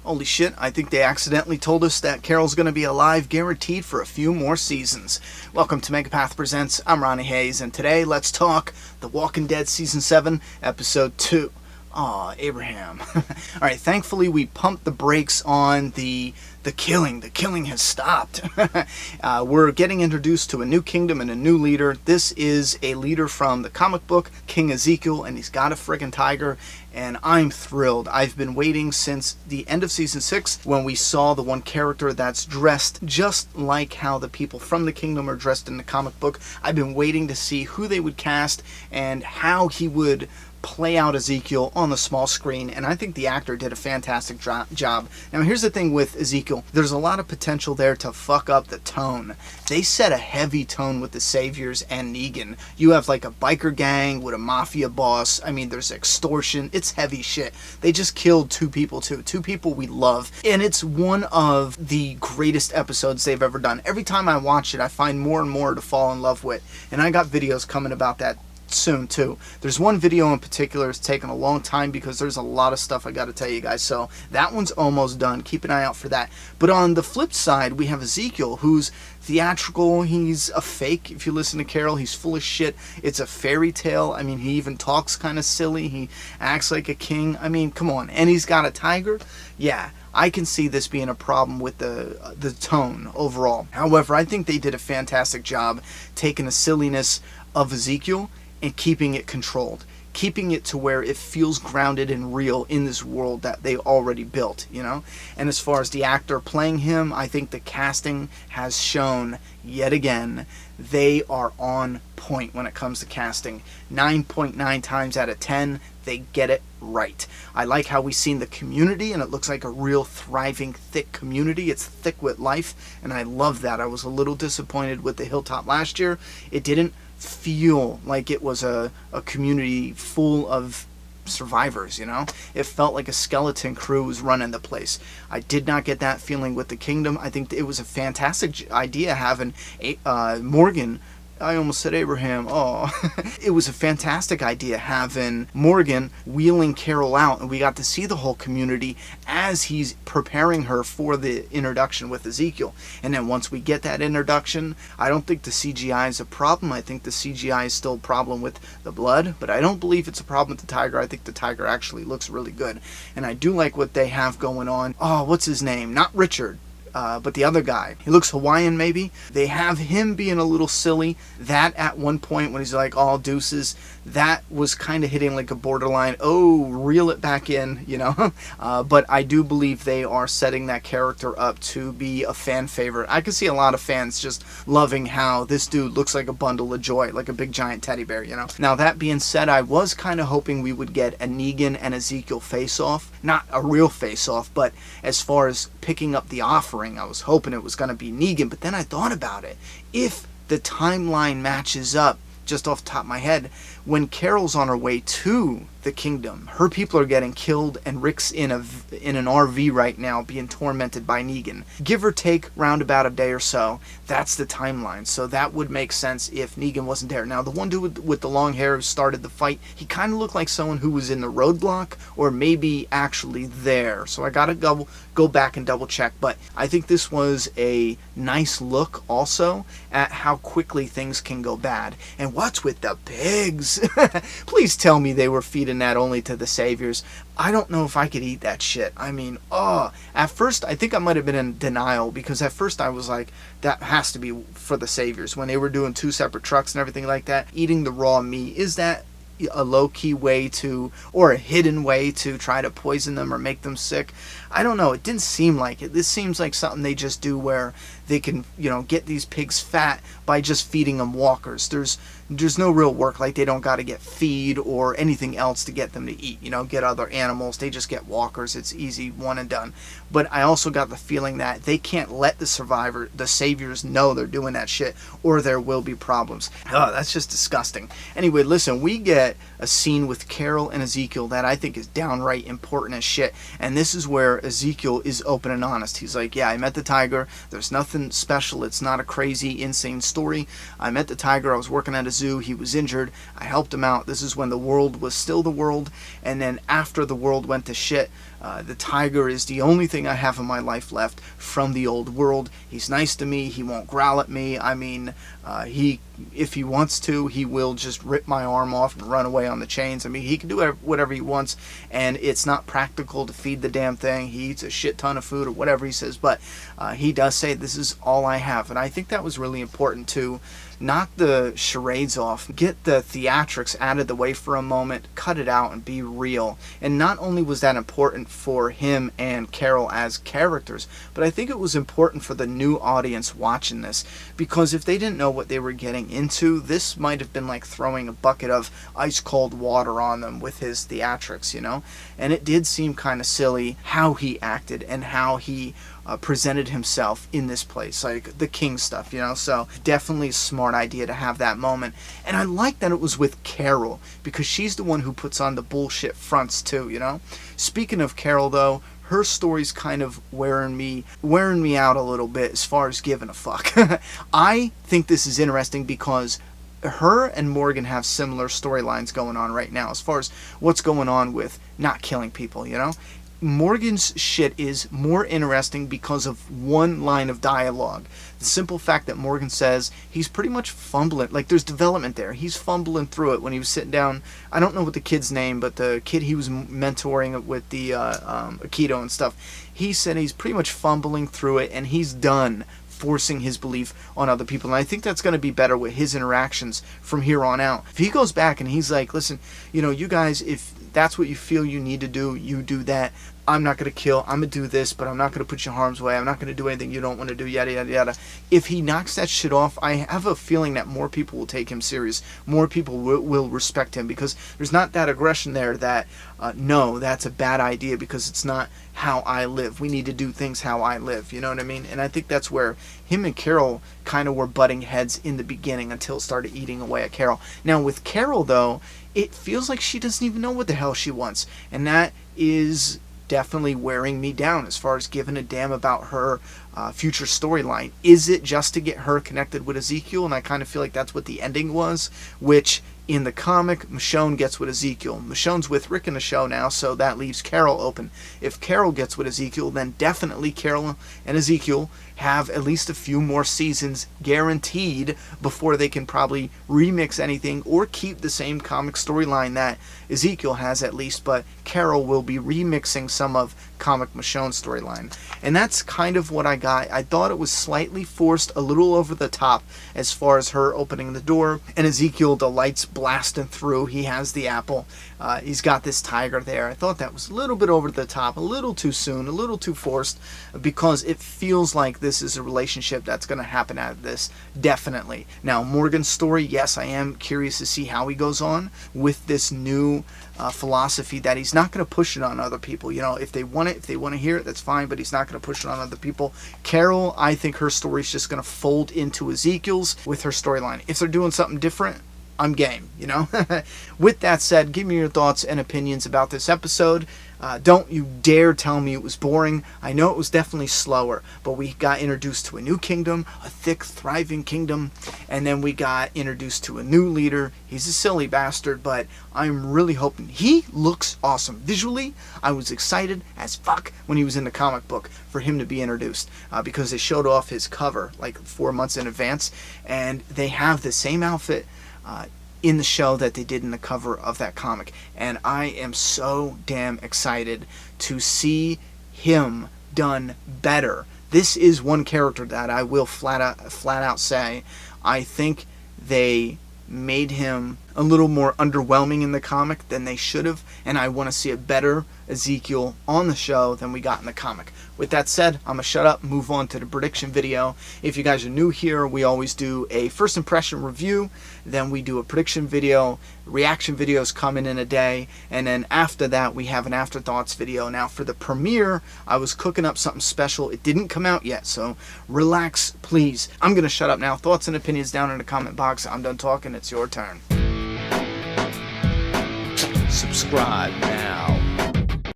Holy shit, I think they accidentally told us that Carol's going to be alive guaranteed for a few more seasons. Welcome to Megapath Presents, I'm Ronnie Hayes, and today let's talk The Walking Dead Season 7, Episode 2. Aw, Abraham. Alright, thankfully we pumped the brakes on the killing. The killing has stopped. We're getting introduced to a new kingdom and a new leader. This is a leader from the comic book, King Ezekiel, and he's got a friggin' tiger, and I'm thrilled. I've been waiting since the end of Season 6 when we saw the one character that's dressed just like how the people from the kingdom are dressed in the comic book. I've been waiting to see who they would cast and how he would play out Ezekiel on the small screen, and I think the actor did a fantastic job. Now here's the thing with Ezekiel, there's a lot of potential there to fuck up the tone. They set a heavy tone with the Saviors and Negan. You have like a biker gang with a mafia boss, I mean there's extortion, it's heavy shit. They just killed two people we love, and it's one of the greatest episodes they've ever done. Every time I watch it I find more and more to fall in love with, and I got videos coming about that soon too. There's one video in particular that's taken a long time because there's a lot of stuff I got to tell you guys, so that one's almost done. Keep an eye out for that. But on the flip side, we have Ezekiel, who's theatrical. He's a fake. If you listen to Carol, he's full of shit. It's a fairy tale. I mean, he even talks kind of silly. He acts like a king. I mean, come on. And he's got a tiger. Yeah, I can see this being a problem with the tone overall. However, I think they did a fantastic job taking the silliness of Ezekiel and keeping it controlled, keeping it to where it feels grounded and real in this world that they already built, you know? And as far as the actor playing him, I think the casting has shown yet again they are on point when it comes to casting. 9.9 times out of 10, they get it right. I like how we've seen the community, and it looks like a real thriving, thick community. It's thick with life, and I love that. I was a little disappointed with the Hilltop last year. It didn't feel like it was a community full of survivors, you know? It felt like a skeleton crew was running the place. I did not get that feeling with the kingdom. I think it was a fantastic idea having Morgan. I almost said Abraham. Oh, it was a fantastic idea having Morgan wheeling Carol out, and we got to see the whole community as he's preparing her for the introduction with Ezekiel. And then once we get that introduction, I don't think the CGI is a problem. I think the CGI is still a problem with the blood, but I don't believe it's a problem with the tiger. I think the tiger actually looks really good, and I do like what they have going on. Oh, what's his name? Not Richard. But the other guy, he looks Hawaiian maybe. They have him being a little silly. That at one point when he's like all deuces, that was kind of hitting like a borderline, oh, reel it back in, you know. But I do believe they are setting that character up to be a fan favorite. I can see a lot of fans just loving how this dude looks like a bundle of joy, like a big giant teddy bear, you know. Now that being said, I was kind of hoping we would get a Negan and Ezekiel face-off. Not a real face-off, but as far as picking up the offering, I was hoping it was going to be Negan, but then I thought about it. If the timeline matches up, just off the top of my head, when Carol's on her way to the kingdom, her people are getting killed, and Rick's in an RV right now being tormented by Negan. Give or take round about a day or so, that's the timeline. So that would make sense if Negan wasn't there. Now the one dude with the long hair who started the fight, he kind of looked like someone who was in the roadblock or maybe actually there. So I gotta go back and double check, but I think this was a nice look also at how quickly things can go bad. And what's with the pigs? Please tell me they were feeding that only to the Saviors. I don't know if I could eat that shit. I mean, at first I think I might have been in denial, because at first I was like, that has to be for the Saviors. When they were doing 2 separate trucks and everything like that, eating the raw meat, is that a low-key way to, or a hidden way to try to poison them or make them sick? I don't know. It didn't seem like it. This seems like something they just do where they can, you know, get these pigs fat by just feeding them walkers. There's no real work. Like, they don't got to get feed or anything else to get them to eat, you know, get other animals. They just get walkers. It's easy, one and done. But I also got the feeling that they can't let the Saviors know they're doing that shit, or there will be problems. Oh, that's just disgusting. Anyway, listen, we get a scene with Carol and Ezekiel that I think is downright important as shit. And this is where Ezekiel is open and honest. He's like, yeah, I met the tiger. There's nothing special. It's not a crazy, insane story. I met the tiger. I was working at a zoo. He was injured. I helped him out. This is when the world was still the world. And then after the world went to shit, The tiger is the only thing I have in my life left from the old world. He's nice to me. He won't growl at me. I mean, if he wants to, he will just rip my arm off and run away on the chains. I mean, he can do whatever he wants, and it's not practical to feed the damn thing. He eats a shit ton of food or whatever he says, but he does say, this is all I have. And I think that was really important to knock the charades off, get the theatrics out of the way for a moment, cut it out, and be real. And not only was that important for him and Carol as characters, but I think it was important for the new audience watching this, because if they didn't know what they were getting into, this might have been like throwing a bucket of ice cold water on them with his theatrics, you know? And it did seem kind of silly how he acted and how he presented himself in this place, like the king stuff, you know. So definitely a smart idea to have that moment. And I like that it was with Carol, because she's the one who puts on the bullshit fronts too, you know. Speaking of Carol though, her story's kind of wearing me out a little bit as far as giving a fuck. I think this is interesting because her and Morgan have similar storylines going on right now as far as what's going on with not killing people, you know. Morgan's shit is more interesting because of one line of dialogue. The simple fact that Morgan says he's pretty much fumbling, like there's development there. He's fumbling through it when he was sitting down. I don't know what the kid's name, but the kid he was mentoring with the Aikido and stuff, he said he's pretty much fumbling through it and he's done forcing his belief on other people. And I think that's going to be better with his interactions from here on out. If he goes back and he's like, listen, you know, you guys, if that's what you feel you need to do, you do that. I'm not going to kill, I'm going to do this, but I'm not going to put you in harm's way. I'm not going to do anything you don't want to do, yada, yada, yada. If he knocks that shit off, I have a feeling that more people will take him serious. More people will respect him, because there's not that aggression there that, no, that's a bad idea because it's not how I live. We need to do things how I live, you know what I mean? And I think that's where him and Carol kind of were butting heads in the beginning until it started eating away at Carol. Now with Carol, though, it feels like she doesn't even know what the hell she wants. And that is definitely wearing me down as far as giving a damn about her future storyline. Is it just to get her connected with Ezekiel? And I kind of feel like that's what the ending was, which in the comic, Michonne gets with Ezekiel. Michonne's with Rick in the show now, so that leaves Carol open. If Carol gets with Ezekiel, then definitely Carol and Ezekiel have at least a few more seasons guaranteed before they can probably remix anything or keep the same comic storyline that Ezekiel has at least, but Carol will be remixing some of comic Michonne's storyline. And that's kind of what I got. I thought it was slightly forced, a little over the top as far as her opening the door and Ezekiel, the lights blasting through. He has the apple. He's got this tiger there. I thought that was a little bit over the top, a little too soon, a little too forced, because it feels like this is a relationship that's going to happen out of this, definitely. Now, Morgan's story, yes, I am curious to see how he goes on with this new philosophy that he's not going to push it on other people. You know, if they want it, if they want to hear it, that's fine, but he's not going to push it on other people. Carol, I think her story's just going to fold into Ezekiel's with her storyline. If they're doing something different, I'm game, you know? With that said, give me your thoughts and opinions about this episode. Don't you dare tell me it was boring. I know it was definitely slower, but we got introduced to a new kingdom, a thick, thriving kingdom, and then we got introduced to a new leader. He's a silly bastard, but I'm really hoping. He looks awesome. Visually, I was excited as fuck when he was in the comic book for him to be introduced, because they showed off his cover like 4 months in advance, and they have the same outfit in the show that they did in the cover of that comic. And I am so damn excited to see him done better. This is one character that I will flat out say I think they made him a little more underwhelming in the comic than they should have, and I want to see a better Ezekiel on the show than we got in the comic. With that said, I'm going to shut up and move on to the prediction video. If you guys are new here, we always do a first impression review, then we do a prediction video, reaction videos coming in a day, and then after that we have an afterthoughts video. Now for the premiere, I was cooking up something special. It didn't come out yet, so relax, please. I'm going to shut up now. Thoughts and opinions down in the comment box. I'm done talking. It's your turn. Subscribe now.